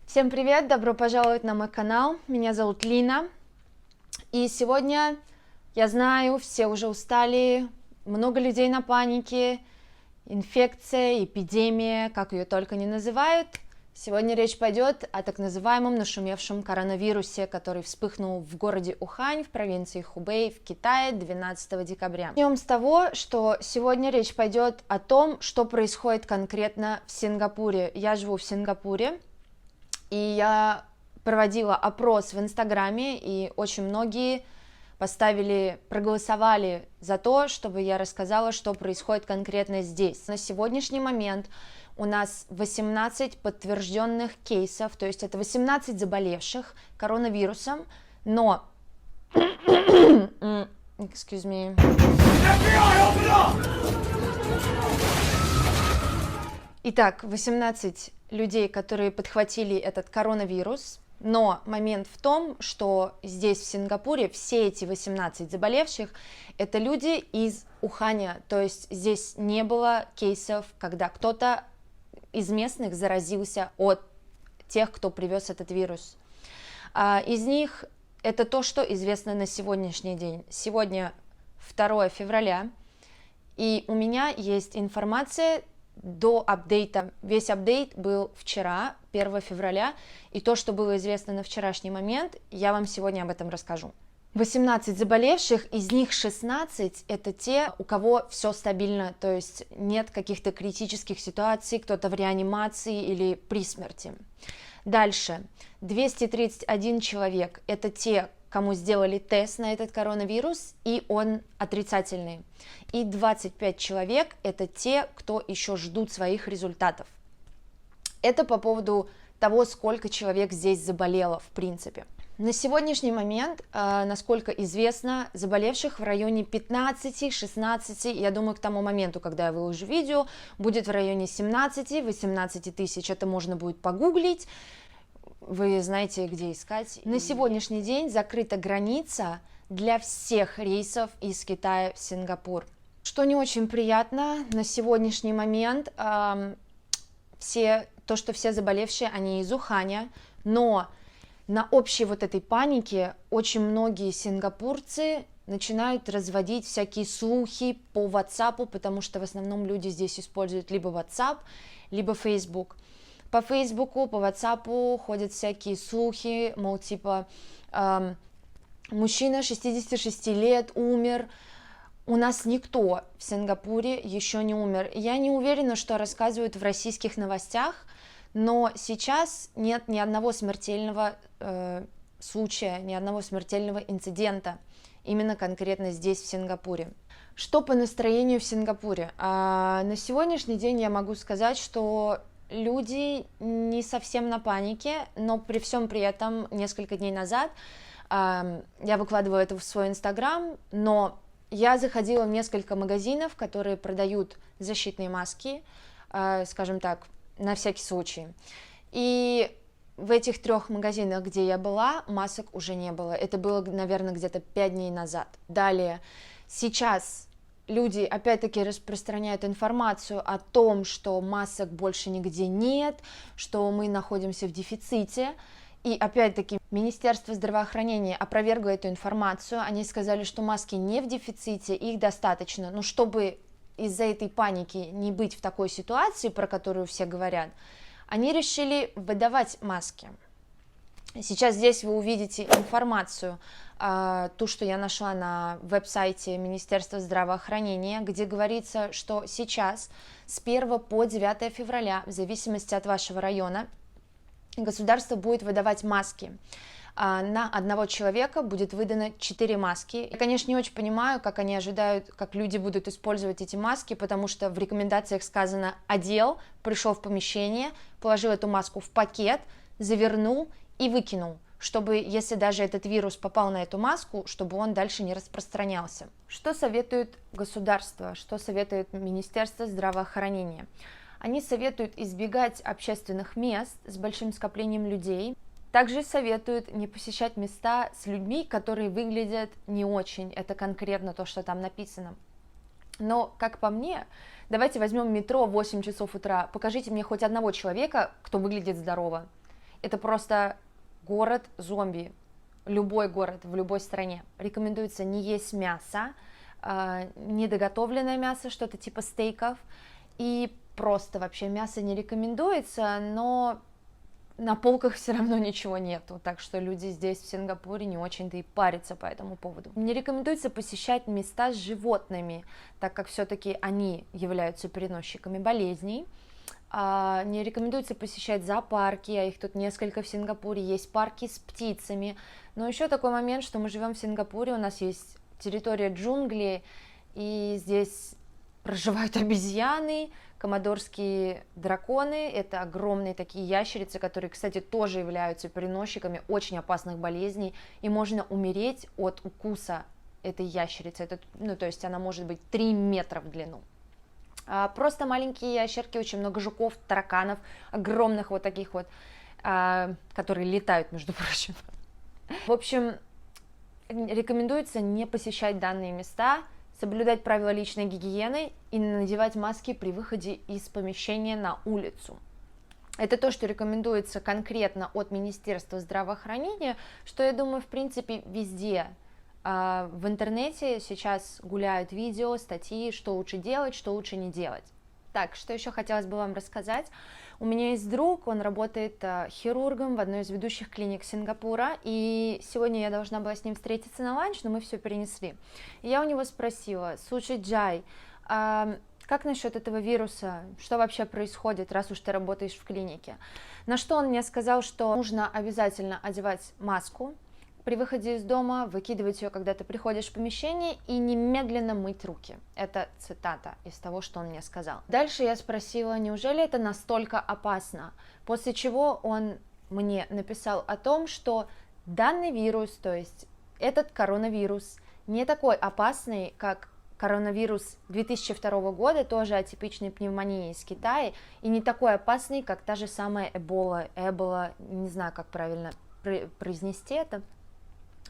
Всем привет, добро пожаловать на мой канал, меня зовут Лина, и сегодня, я знаю, все уже устали, много людей на панике, инфекция, эпидемия, как ее только не называют. Сегодня речь пойдет о так называемом нашумевшем коронавирусе, который вспыхнул в городе Ухань, в провинции Хубэй, в Китае 12 декабря. Начнем с того, что сегодня речь пойдет о том, что происходит конкретно в Сингапуре. Я живу в Сингапуре. И я проводила опрос в Инстаграме, и очень многие проголосовали за то, чтобы я рассказала, что происходит конкретно здесь. На сегодняшний момент у нас 18 подтвержденных кейсов, то есть это 18 заболевших коронавирусом, но... Excuse me. Итак, 18 людей, которые подхватили этот коронавирус, но момент в том, что здесь, в Сингапуре, все эти 18 заболевших, это люди из Уханя, то есть здесь не было кейсов, когда кто-то из местных заразился от тех, кто привез этот вирус. Из них это то, что известно на сегодняшний день. Сегодня 2 февраля, и у меня есть информация до апдейта. Весь апдейт был вчера, 1 февраля, и то, что было известно на вчерашний момент, я вам сегодня об этом расскажу. 18 заболевших, из них 16 это те, у кого все стабильно, то есть нет каких-то критических ситуаций, кто-то в реанимации или при смерти. Дальше, 231 человек, это те, кому сделали тест на этот коронавирус, и он отрицательный. И 25 человек – это те, кто еще ждут своих результатов. Это по поводу того, сколько человек здесь заболело, в принципе. На сегодняшний момент, насколько известно, заболевших в районе 15-16, я думаю, к тому моменту, когда я выложу видео, будет в районе 17-18 тысяч, это можно будет погуглить. Вы знаете, где искать. На сегодняшний день закрыта граница для всех рейсов из Китая в Сингапур. Что не очень приятно, на сегодняшний момент то, что все заболевшие, они из Уханя, но на общей вот этой панике очень многие сингапурцы начинают разводить всякие слухи по WhatsApp, потому что в основном люди здесь используют либо WhatsApp, либо Facebook. По Фейсбуку, по Ватсапу ходят всякие слухи, мол, типа, мужчина 66 лет умер. У нас никто в Сингапуре еще не умер. Я не уверена, что рассказывают в российских новостях, но сейчас нет ни одного смертельного случая, ни одного смертельного инцидента, именно конкретно здесь, в Сингапуре. Что по настроению в Сингапуре? На сегодняшний день я могу сказать, что люди не совсем на панике, но при всем при этом несколько дней назад я выкладывала это в свой Инстаграм, но я заходила в несколько магазинов, которые продают защитные маски, скажем так, на всякий случай. И в этих 3 магазинах, где я была, масок уже не было. Это было, наверное, где-то 5 дней назад. Далее, сейчас люди опять-таки распространяют информацию о том, что масок больше нигде нет, что мы находимся в дефиците. И опять-таки Министерство здравоохранения опровергло эту информацию. Они сказали, что маски не в дефиците, их достаточно. Но чтобы из-за этой паники не быть в такой ситуации, про которую все говорят, они решили выдавать маски. Сейчас здесь вы увидите информацию, ту, что я нашла на веб-сайте Министерства здравоохранения, где говорится, что сейчас с 1 по 9 февраля, в зависимости от вашего района, государство будет выдавать маски. На одного человека будет выдано 4 маски. Я, конечно, не очень понимаю, как они ожидают, как люди будут использовать эти маски, потому что в рекомендациях сказано: одел, пришел в помещение, положил эту маску в пакет, завернул и выкинул, чтобы, если даже этот вирус попал на эту маску, чтобы он дальше не распространялся. Что советует государство, что советует Министерство здравоохранения? Они советуют избегать общественных мест с большим скоплением людей. Также советуют не посещать места с людьми, которые выглядят не очень. Это конкретно то, что там написано. Но, как по мне, давайте возьмем метро в 8 часов утра. Покажите мне хоть одного человека, кто выглядит здорово. Это просто город-зомби, любой город в любой стране. Рекомендуется не есть мясо, недоготовленное мясо, что-то типа стейков, и просто вообще мясо не рекомендуется, но на полках все равно ничего нету, так что люди здесь, в Сингапуре, не очень-то и парятся по этому поводу. Не рекомендуется посещать места с животными, так как все-таки они являются переносчиками болезней. Не рекомендуется посещать зоопарки, а их тут несколько в Сингапуре, есть парки с птицами. Но еще такой момент, что мы живем в Сингапуре, у нас есть территория джунглей, и здесь проживают обезьяны, комодорские драконы, это огромные такие ящерицы, которые, кстати, тоже являются переносчиками очень опасных болезней, и можно умереть от укуса этой ящерицы, это, то есть она может быть 3 метра в длину. Просто маленькие ящерки, очень много жуков, тараканов, огромных вот таких вот, которые летают, между прочим. В общем, рекомендуется не посещать данные места, соблюдать правила личной гигиены и надевать маски при выходе из помещения на улицу. Это то, что рекомендуется конкретно от Министерства здравоохранения, что, я думаю, в принципе, везде. В интернете сейчас гуляют видео, статьи, что лучше делать, что лучше не делать. Так, что еще хотелось бы вам рассказать. У меня есть друг, он работает хирургом в одной из ведущих клиник Сингапура, и сегодня я должна была с ним встретиться на ланч, но мы все перенесли. И я у него спросила: слушай, Джай, как насчет этого вируса, что вообще происходит, раз уж ты работаешь в клинике? На что он мне сказал, что нужно обязательно одевать маску при выходе из дома, выкидывать ее, когда ты приходишь в помещение, и немедленно мыть руки. Это цитата из того, что он мне сказал. Дальше я спросила, неужели это настолько опасно? После чего он мне написал о том, что данный вирус, то есть этот коронавирус, не такой опасный, как коронавирус 2002 года, тоже атипичной пневмонии из Китая, и не такой опасный, как та же самая Эбола, не знаю, как правильно произнести это.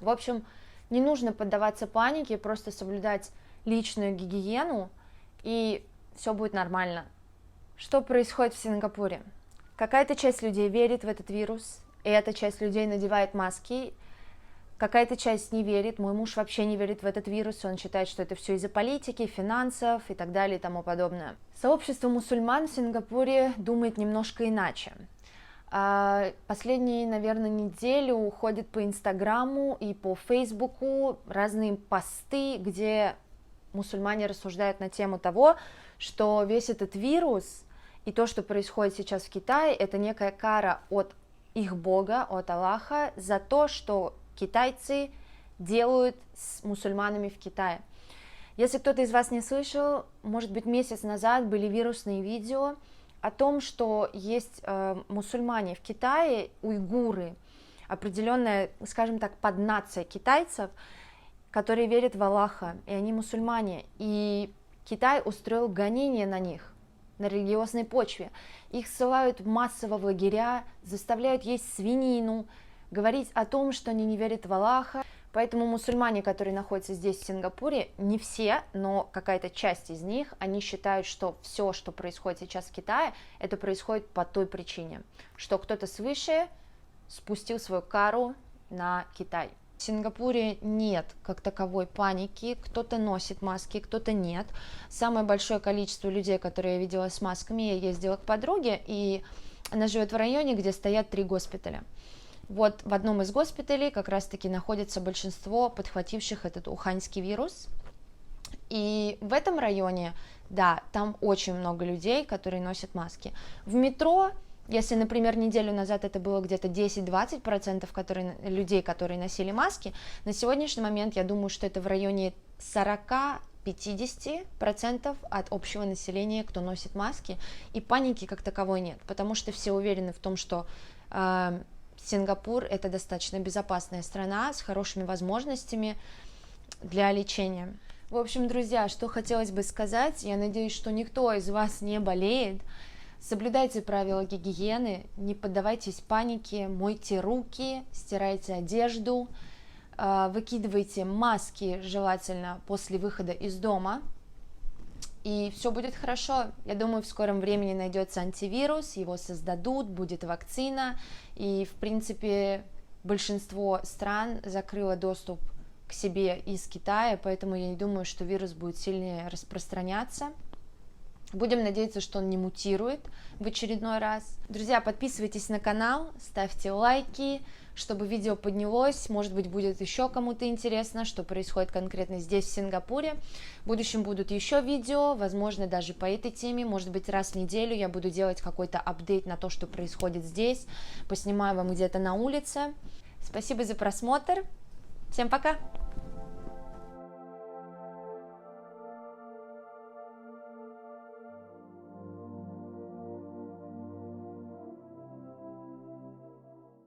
В общем, не нужно поддаваться панике, просто соблюдать личную гигиену, и все будет нормально. Что происходит в Сингапуре? Какая-то часть людей верит в этот вирус, и эта часть людей надевает маски, какая-то часть не верит, мой муж вообще не верит в этот вирус, он считает, что это все из-за политики, финансов и так далее и тому подобное. Сообщество мусульман в Сингапуре думает немножко иначе. Последние, наверное, неделю уходят по Инстаграму и по Фейсбуку разные посты, где мусульмане рассуждают на тему того, что весь этот вирус и то, что происходит сейчас в Китае, это некая кара от их бога, от Аллаха, за то, что китайцы делают с мусульманами в Китае. Если кто-то из вас не слышал, может быть, месяц назад были вирусные видео о том, что есть мусульмане в Китае, уйгуры, определенная, скажем так, поднация китайцев, которые верят в Аллаха, и они мусульмане, и Китай устроил гонение на них на религиозной почве. Их ссылают массово в лагеря, заставляют есть свинину, говорить о том, что они не верят в Аллаха. Поэтому мусульмане, которые находятся здесь, в Сингапуре, не все, но какая-то часть из них, они считают, что все, что происходит сейчас в Китае, это происходит по той причине, что кто-то свыше спустил свою кару на Китай. В Сингапуре нет как таковой паники, кто-то носит маски, кто-то нет. Самое большое количество людей, которые я видела с масками, я ездила к подруге, и она живет в районе, где стоят 3 госпиталя. Вот в одном из госпиталей как раз-таки находится большинство подхвативших этот уханьский вирус. И в этом районе, да, там очень много людей, которые носят маски. В метро, если, например, неделю назад это было где-то 10-20% людей, которые носили маски, на сегодняшний момент я думаю, что это в районе 40-50% от общего населения, кто носит маски, и паники как таковой нет, потому что все уверены в том, что Сингапур – это достаточно безопасная страна с хорошими возможностями для лечения. В общем, друзья, что хотелось бы сказать, я надеюсь, что никто из вас не болеет. Соблюдайте правила гигиены, не поддавайтесь панике, мойте руки, стирайте одежду, выкидывайте маски, желательно после выхода из дома. и все будет хорошо. Я думаю, в скором времени найдется антивирус, его создадут, будет вакцина, и, в принципе, большинство стран закрыло доступ к себе из Китая, поэтому я не думаю, что вирус будет сильнее распространяться. Будем надеяться, что он не мутирует в очередной раз. Друзья, подписывайтесь на канал, ставьте лайки, чтобы видео поднялось. Может быть, будет еще кому-то интересно, что происходит конкретно здесь, в Сингапуре. В будущем будут еще видео, возможно, даже по этой теме. Может быть, раз в неделю я буду делать какой-то апдейт на то, что происходит здесь. Поснимаю вам где-то на улице. Спасибо за просмотр. Всем пока!